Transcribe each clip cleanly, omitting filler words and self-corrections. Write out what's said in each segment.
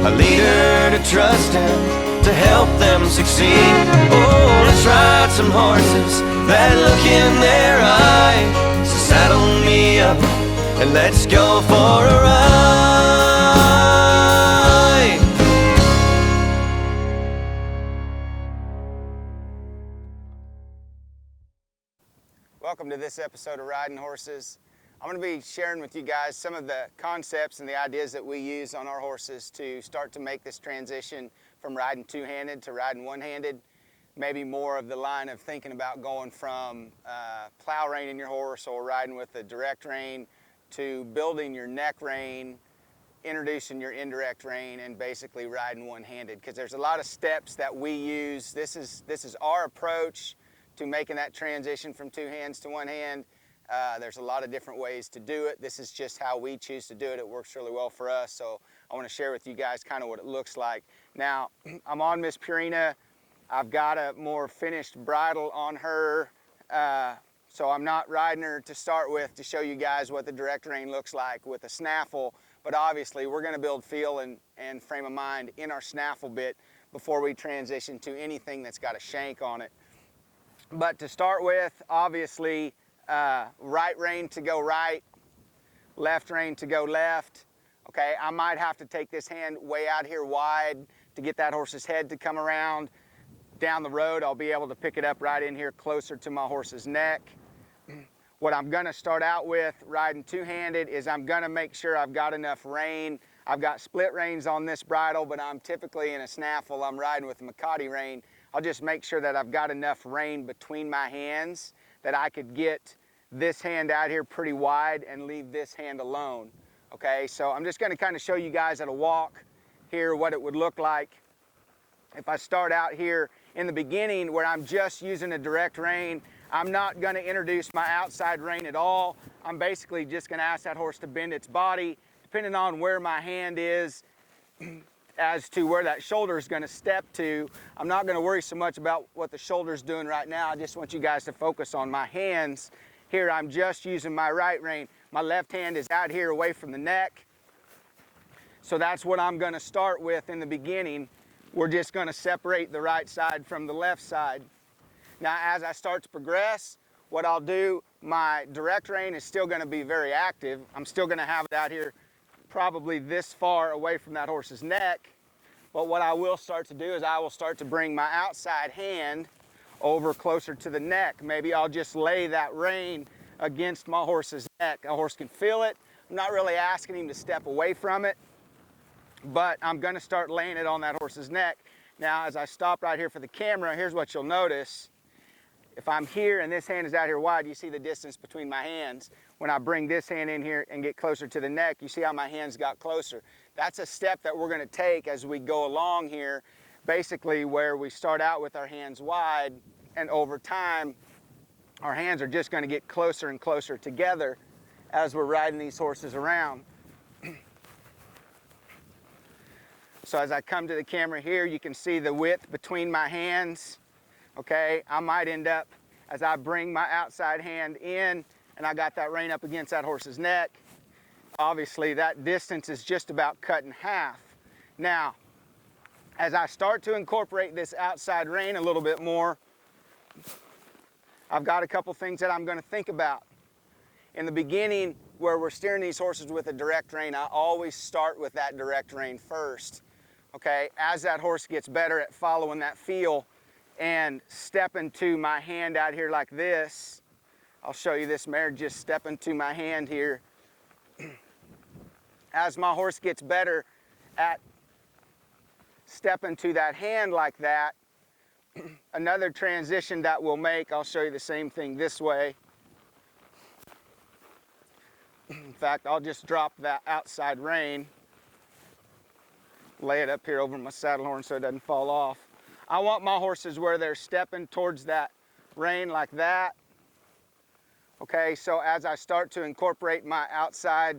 a leader to trust and to help them succeed. Oh, let's ride some horses, that look in their eyes. So saddle me up and let's go for a ride. Welcome to this episode of Riding Horses. I'm going to be sharing with you guys some of the concepts and the ideas that we use on our horses to start to make this transition from riding two-handed to riding one-handed. Maybe more of the line of thinking about going from plow reining your horse or riding with a direct rein to building your neck rein, introducing your indirect rein, and basically riding one-handed. Because there's a lot of steps that we use. This is our approach to making that transition from two hands to one hand. There's a lot of different ways to do it. This is just how we choose to do it. It works really well for us. So I want to share with you guys kind of what it looks like. Now, I'm on Miss Purina. I've got a more finished bridle on her. So I'm not riding her to start with to show you guys what the direct rein looks like with a snaffle. But obviously we're going to build feel and frame of mind in our snaffle bit before we transition to anything that's got a shank on it. But to start with, obviously, right rein to go right, left rein to go left. Okay, I might have to take this hand way out here wide to get that horse's head to come around. Down the road, I'll be able to pick it up right in here closer to my horse's neck. What I'm gonna start out with riding two-handed is I'm gonna make sure I've got enough rein. I've got split reins on this bridle, but I'm typically in a snaffle. I'm riding with a Makati rein. I'll just make sure that I've got enough rein between my hands that I could get this hand out here pretty wide and leave this hand alone. Okay, so I'm just gonna kind of show you guys at a walk here what it would look like if I start out here in the beginning where I'm just using a direct rein. I'm not gonna introduce my outside rein at all. I'm basically just gonna ask that horse to bend its body, depending on where my hand is, as to where that shoulder is going to step to. I'm not going to worry so much about what the shoulder's doing right now. I just want you guys to focus on my hands. Here I'm just using my right rein. My left hand is out here away from the neck. So that's what I'm going to start with in the beginning. We're just going to separate the right side from the left side. Now as I start to progress, what I'll do, my direct rein is still going to be very active. I'm still going to have it out here probably this far away from that horse's neck. But what I will start to do is I will start to bring my outside hand over closer to the neck. Maybe I'll just lay that rein against my horse's neck. A horse can feel it. I'm not really asking him to step away from it, but I'm gonna start laying it on that horse's neck. Now, as I stop right here for the camera, here's what you'll notice. If I'm here and this hand is out here wide, you see the distance between my hands. When I bring this hand in here and get closer to the neck, you see how my hands got closer. That's a step that we're gonna take as we go along here, basically where we start out with our hands wide, and over time, our hands are just gonna get closer and closer together as we're riding these horses around. So as I come to the camera here, you can see the width between my hands. Okay, I might end up, as I bring my outside hand in and I got that rein up against that horse's neck, obviously that distance is just about cut in half. Now, as I start to incorporate this outside rein a little bit more, I've got a couple things that I'm going to think about. In the beginning, where we're steering these horses with a direct rein, I always start with that direct rein first. Okay, as that horse gets better at following that feel and stepping to my hand out here like this, I'll show you this mare just stepping to my hand here. As my horse gets better at stepping to that hand like that, another transition that we'll make, I'll show you the same thing this way. In fact, I'll just drop that outside rein, lay it up here over my saddle horn so it doesn't fall off. I want my horses where they're stepping towards that rein like that. Okay, so as I start to incorporate my outside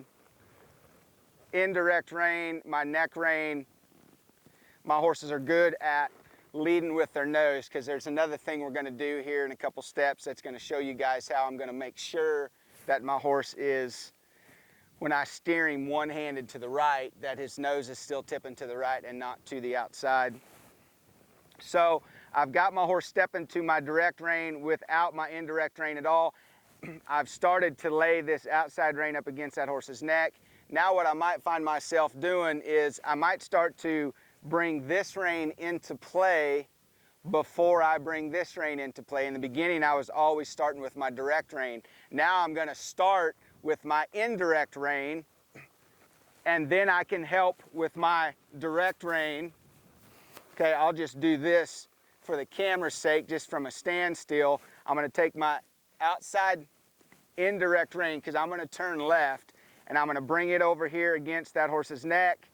indirect rein, my neck rein, my horses are good at leading with their nose, because there's another thing we're going to do here in a couple steps that's going to show you guys how I'm going to make sure that my horse is, when I steer him one-handed to the right, that his nose is still tipping to the right and not to the outside. So I've got my horse stepping to my direct rein without my indirect rein at all. I've started to lay this outside rein up against that horse's neck. Now what I might find myself doing is I might start to bring this rein into play before I bring this rein into play. In the beginning, I was always starting with my direct rein. Now I'm going to start with my indirect rein, and then I can help with my direct rein. Okay, I'll just do this for the camera's sake, just from a standstill. I'm going to take my outside indirect rein, because I'm going to turn left, and I'm going to bring it over here against that horse's neck.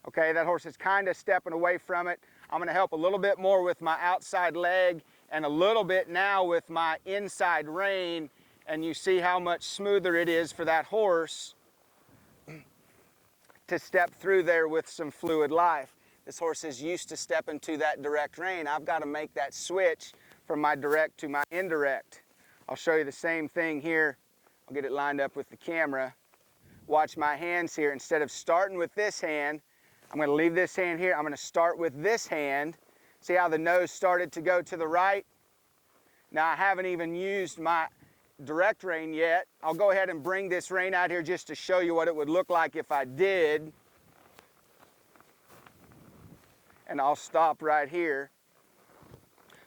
Okay, that horse is kind of stepping away from it. I'm going to help a little bit more with my outside leg and a little bit now with my inside rein, and you see how much smoother it is for that horse to step through there with some fluid life. This horse is used to stepping to that direct rein. I've got to make that switch from my direct to my indirect. I'll show you the same thing here. I'll get it lined up with the camera. Watch my hands here. Instead of starting with this hand, I'm going to leave this hand here. I'm going to start with this hand. See how the nose started to go to the right? Now I haven't even used my direct rein yet. I'll go ahead and bring this rein out here just to show you what it would look like if I did. And I'll stop right here.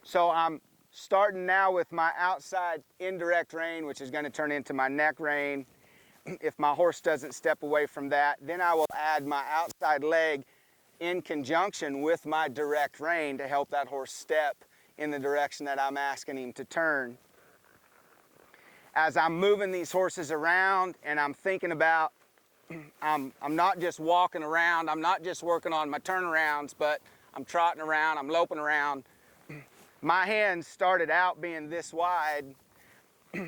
So I'm starting now with my outside indirect rein, which is going to turn into my neck rein. If my horse doesn't step away from that, then I will add my outside leg in conjunction with my direct rein to help that horse step in the direction that I'm asking him to turn. As I'm moving these horses around and I'm thinking about, I'm not just walking around, I'm not just working on my turnarounds, but I'm trotting around, I'm loping around. My hands started out being this wide.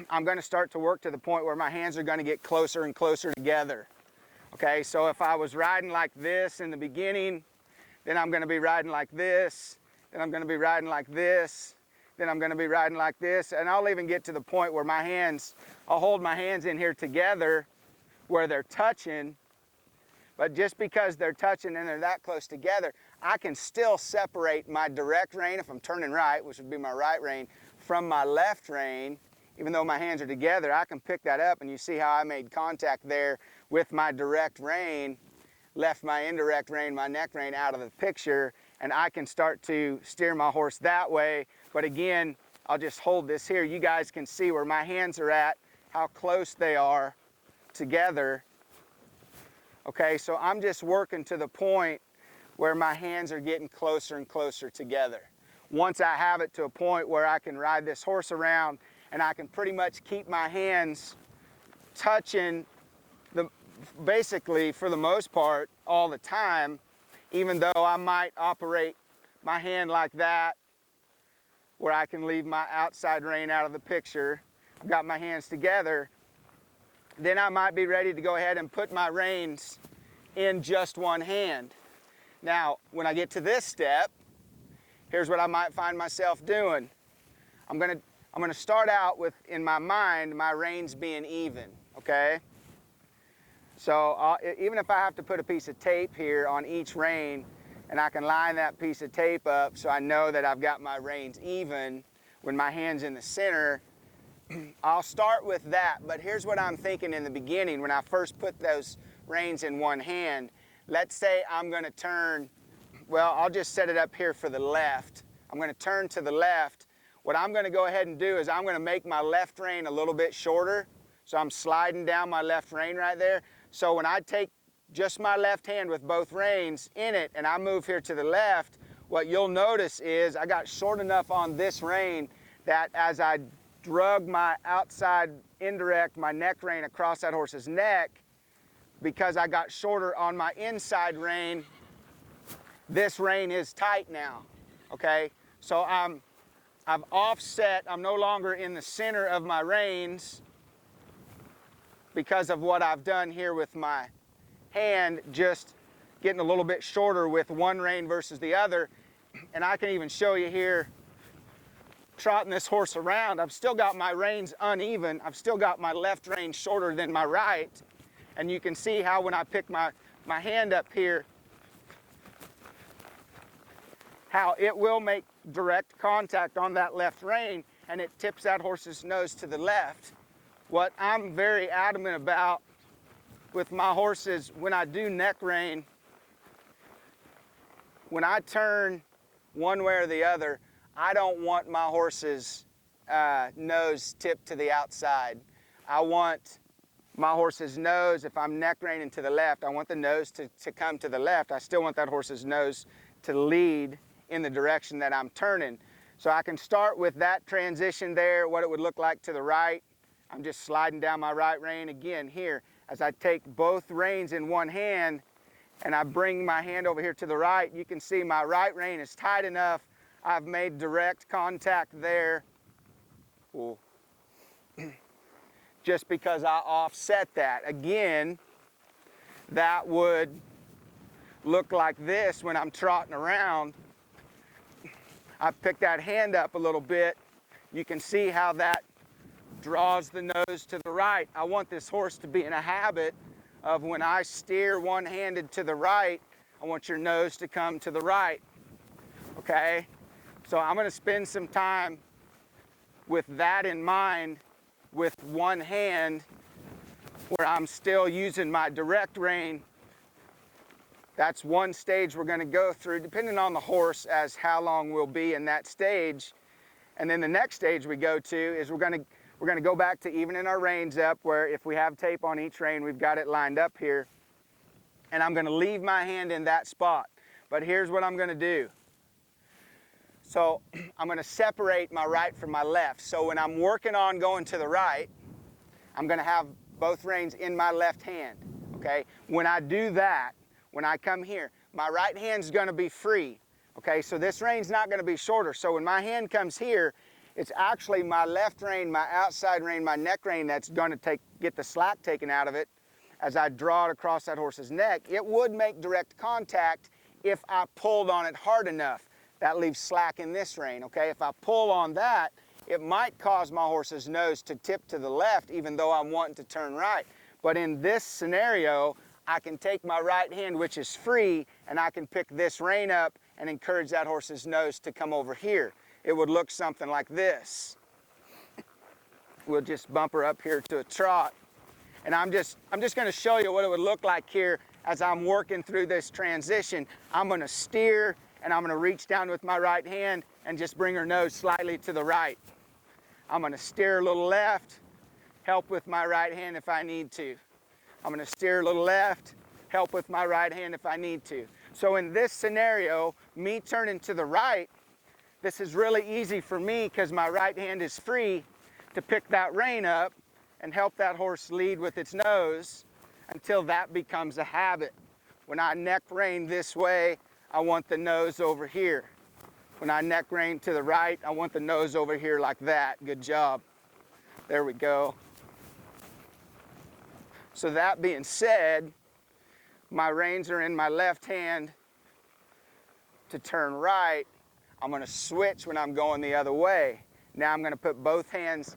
I'm going to start to work to the point where my hands are going to get closer and closer together. Okay, so if I was riding like this in the beginning, then I'm going to be riding like this, then I'm going to be riding like this, then I'm going to be riding like this, and I'll even get to the point where I'll hold my hands in here together where they're touching, but just because they're touching and they're that close together, I can still separate my direct rein if I'm turning right, which would be my right rein, from my left rein. Even though my hands are together, I can pick that up, and you see how I made contact there with my direct rein, left my indirect rein, my neck rein out of the picture, and I can start to steer my horse that way. But again, I'll just hold this here. You guys can see where my hands are at, how close they are together. Okay, so I'm just working to the point where my hands are getting closer and closer together. Once I have it to a point where I can ride this horse around and I can pretty much keep my hands touching basically for the most part all the time, even though I might operate my hand like that, where I can leave my outside rein out of the picture. I've got my hands together. Then I might be ready to go ahead and put my reins in just one hand. Now, when I get to this step, here's what I might find myself doing. I'm going to start out with, in my mind, my reins being even, okay? So even if I have to put a piece of tape here on each rein, and I can line that piece of tape up so I know that I've got my reins even when my hand's in the center, I'll start with that. But here's what I'm thinking in the beginning when I first put those reins in one hand. Let's say I'm going to turn, well, I'll just set it up here for the left. I'm going to turn to the left. What I'm going to go ahead and do is I'm going to make my left rein a little bit shorter. So I'm sliding down my left rein right there. So when I take just my left hand with both reins in it and I move here to the left, what you'll notice is I got short enough on this rein that as I drug my outside indirect, my neck rein across that horse's neck, because I got shorter on my inside rein, this rein is tight now, okay? So I've offset, I'm no longer in the center of my reins because of what I've done here with my hand, just getting a little bit shorter with one rein versus the other. And I can even show you here, trotting this horse around, I've still got my reins uneven. I've still got my left rein shorter than my right. And you can see how when I pick my hand up here, how it will make direct contact on that left rein and it tips that horse's nose to the left. What I'm very adamant about with my horses, when I do neck rein, when I turn one way or the other, I don't want my horse's nose tipped to the outside. I want my horse's nose, if I'm neck reining to the left, I want the nose to come to the left. I still want that horse's nose to lead in the direction that I'm turning. So I can start with that transition there, what it would look like to the right. I'm just sliding down my right rein again here. As I take both reins in one hand and I bring my hand over here to the right, you can see my right rein is tight enough. I've made direct contact there. Ooh. Just because I offset that. Again, that would look like this when I'm trotting around. I pick that hand up a little bit. You can see how that draws the nose to the right. I want this horse to be in a habit of when I steer one-handed to the right, I want your nose to come to the right, okay? So I'm gonna spend some time with that in mind with one hand where I'm still using my direct rein. That's one stage we're gonna go through, depending on the horse as how long we'll be in that stage. And then the next stage we go to is we're gonna go back to evening our reins up, where if we have tape on each rein, we've got it lined up here. And I'm gonna leave my hand in that spot. But here's what I'm gonna do. So I'm gonna separate my right from my left. So when I'm working on going to the right, I'm gonna have both reins in my left hand, okay? When I do that, when I come here, my right hand's gonna be free, okay? So this rein's not gonna be shorter. So when my hand comes here, it's actually my left rein, my outside rein, my neck rein that's gonna get the slack taken out of it. As I draw it across that horse's neck, it would make direct contact if I pulled on it hard enough. That leaves slack in this rein, okay? If I pull on that, it might cause my horse's nose to tip to the left, even though I'm wanting to turn right. But in this scenario, I can take my right hand, which is free, and I can pick this rein up and encourage that horse's nose to come over here. It would look something like this. We'll just bump her up here to a trot. And I'm just gonna show you what it would look like here as I'm working through this transition. I'm gonna steer and I'm gonna reach down with my right hand and just bring her nose slightly to the right. I'm gonna steer a little left, help with my right hand if I need to. I'm gonna steer a little left, help with my right hand if I need to. So in this scenario, me turning to the right, this is really easy for me because my right hand is free to pick that rein up and help that horse lead with its nose until that becomes a habit. When I neck rein this way, I want the nose over here. When I neck rein to the right, I want the nose over here like that. Good job. There we go. So that being said, my reins are in my left hand to turn right. I'm gonna switch when I'm going the other way. Now I'm gonna put both reins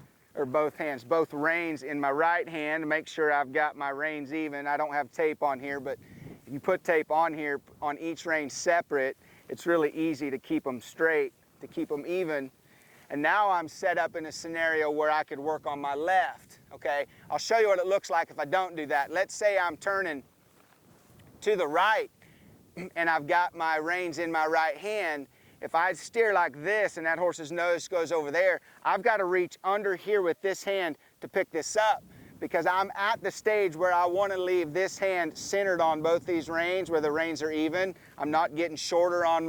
in my right hand to make sure I've got my reins even. I don't have tape on here, but if you put tape on here on each rein separate, it's really easy to keep them straight, to keep them even. And now I'm set up in a scenario where I could work on my left, okay? I'll show you what it looks like if I don't do that. Let's say I'm turning to the right and I've got my reins in my right hand. If I steer like this and that horse's nose goes over there, I've got to reach under here with this hand to pick this up, because I'm at the stage where I want to leave this hand centered on both these reins where the reins are even. I'm not getting shorter on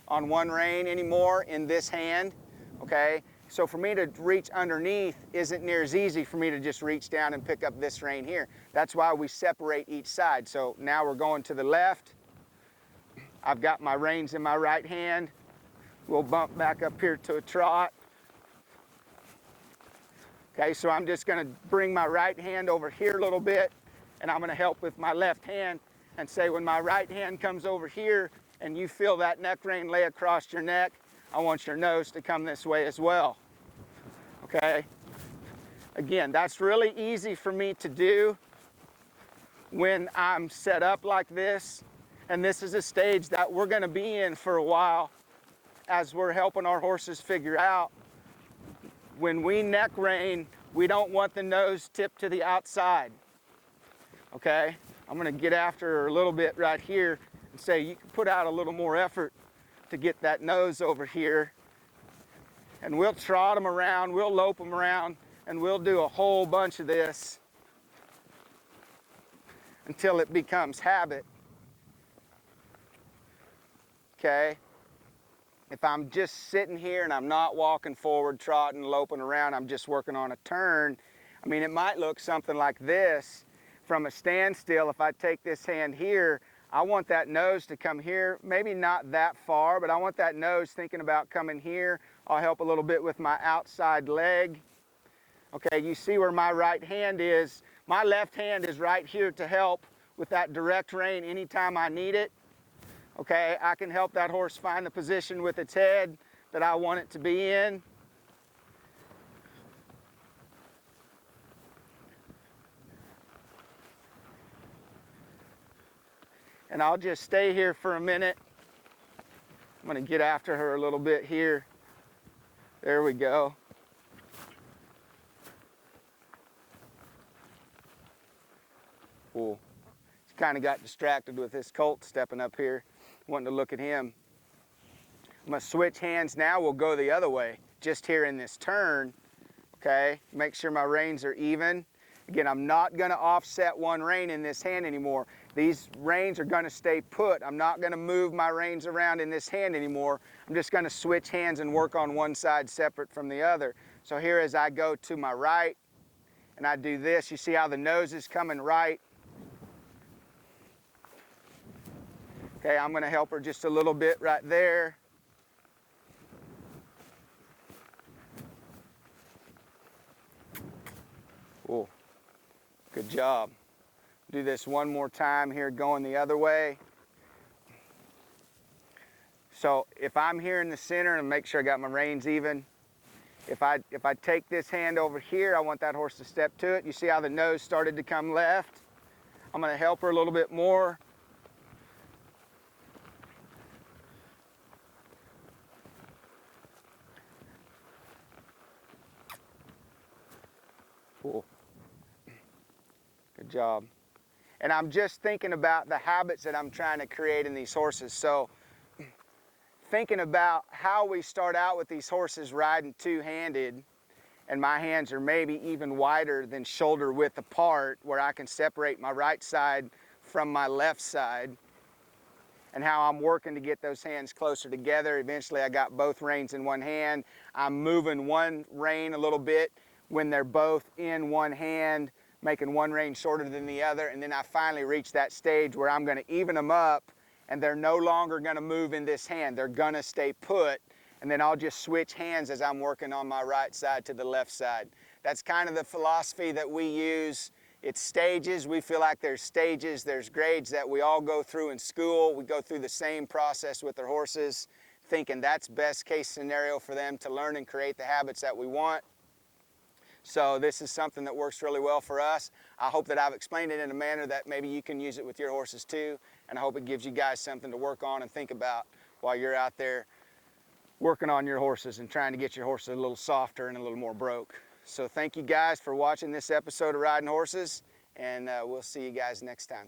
one rein anymore in this hand, okay? So for me to reach underneath isn't near as easy for me to just reach down and pick up this rein here. That's why we separate each side. So now we're going to the left. I've got my reins in my right hand. We'll bump back up here to a trot. Okay, so I'm just gonna bring my right hand over here a little bit, and I'm gonna help with my left hand and say when my right hand comes over here and you feel that neck rein lay across your neck, I want your nose to come this way as well, okay? Again, that's really easy for me to do when I'm set up like this, and this is a stage that we're gonna be in for a while as we're helping our horses figure out, when we neck rein, we don't want the nose tipped to the outside, okay? I'm gonna get after her a little bit right here and say, you can put out a little more effort to get that nose over here. And we'll trot them around, we'll lope them around, and we'll do a whole bunch of this until it becomes habit, okay? If I'm just sitting here and I'm not walking forward, trotting, loping around, I'm just working on a turn, I mean, it might look something like this. From a standstill, if I take this hand here, I want that nose to come here, maybe not that far, but I want that nose thinking about coming here. I'll help a little bit with my outside leg. Okay, you see where my right hand is. My left hand is right here to help with that direct rein anytime I need it. Okay, I can help that horse find the position with its head that I want it to be in. And I'll just stay here for a minute. I'm gonna get after her a little bit here. There we go. Cool. She kind of got distracted with this colt stepping up here, wanting to look at him. I'm gonna switch hands now. We'll go the other way, just here in this turn, okay? Make sure my reins are even. Again, I'm not gonna offset one rein in this hand anymore. These reins are gonna stay put. I'm not gonna move my reins around in this hand anymore. I'm just gonna switch hands and work on one side separate from the other. So here as I go to my right and I do this, you see how the nose is coming right. Okay, I'm gonna help her just a little bit right there. Cool. Good job. Do this one more time here, going the other way. So if I'm here in the center, and make sure I got my reins even. If I take this hand over here, I want that horse to step to it. You see how the nose started to come left? I'm gonna help her a little bit more. Cool. Good job. And I'm just thinking about the habits that I'm trying to create in these horses. So thinking about how we start out with these horses riding two-handed, and my hands are maybe even wider than shoulder width apart, where I can separate my right side from my left side, and how I'm working to get those hands closer together. Eventually I got both reins in one hand. I'm moving one rein a little bit when they're both in one hand, making one rein shorter than the other, and then I finally reach that stage where I'm gonna even them up, and they're no longer gonna move in this hand. They're gonna stay put, and then I'll just switch hands as I'm working on my right side to the left side. That's kind of the philosophy that we use. It's stages. We feel like there's stages, there's grades that we all go through in school. We go through the same process with our horses, thinking that's best case scenario for them to learn and create the habits that we want. So this is something that works really well for us. I hope that I've explained it in a manner that maybe you can use it with your horses too, and I hope it gives you guys something to work on and think about while you're out there working on your horses and trying to get your horses a little softer and a little more broke. So thank you guys for watching this episode of Riding Horses, and we'll see you guys next time.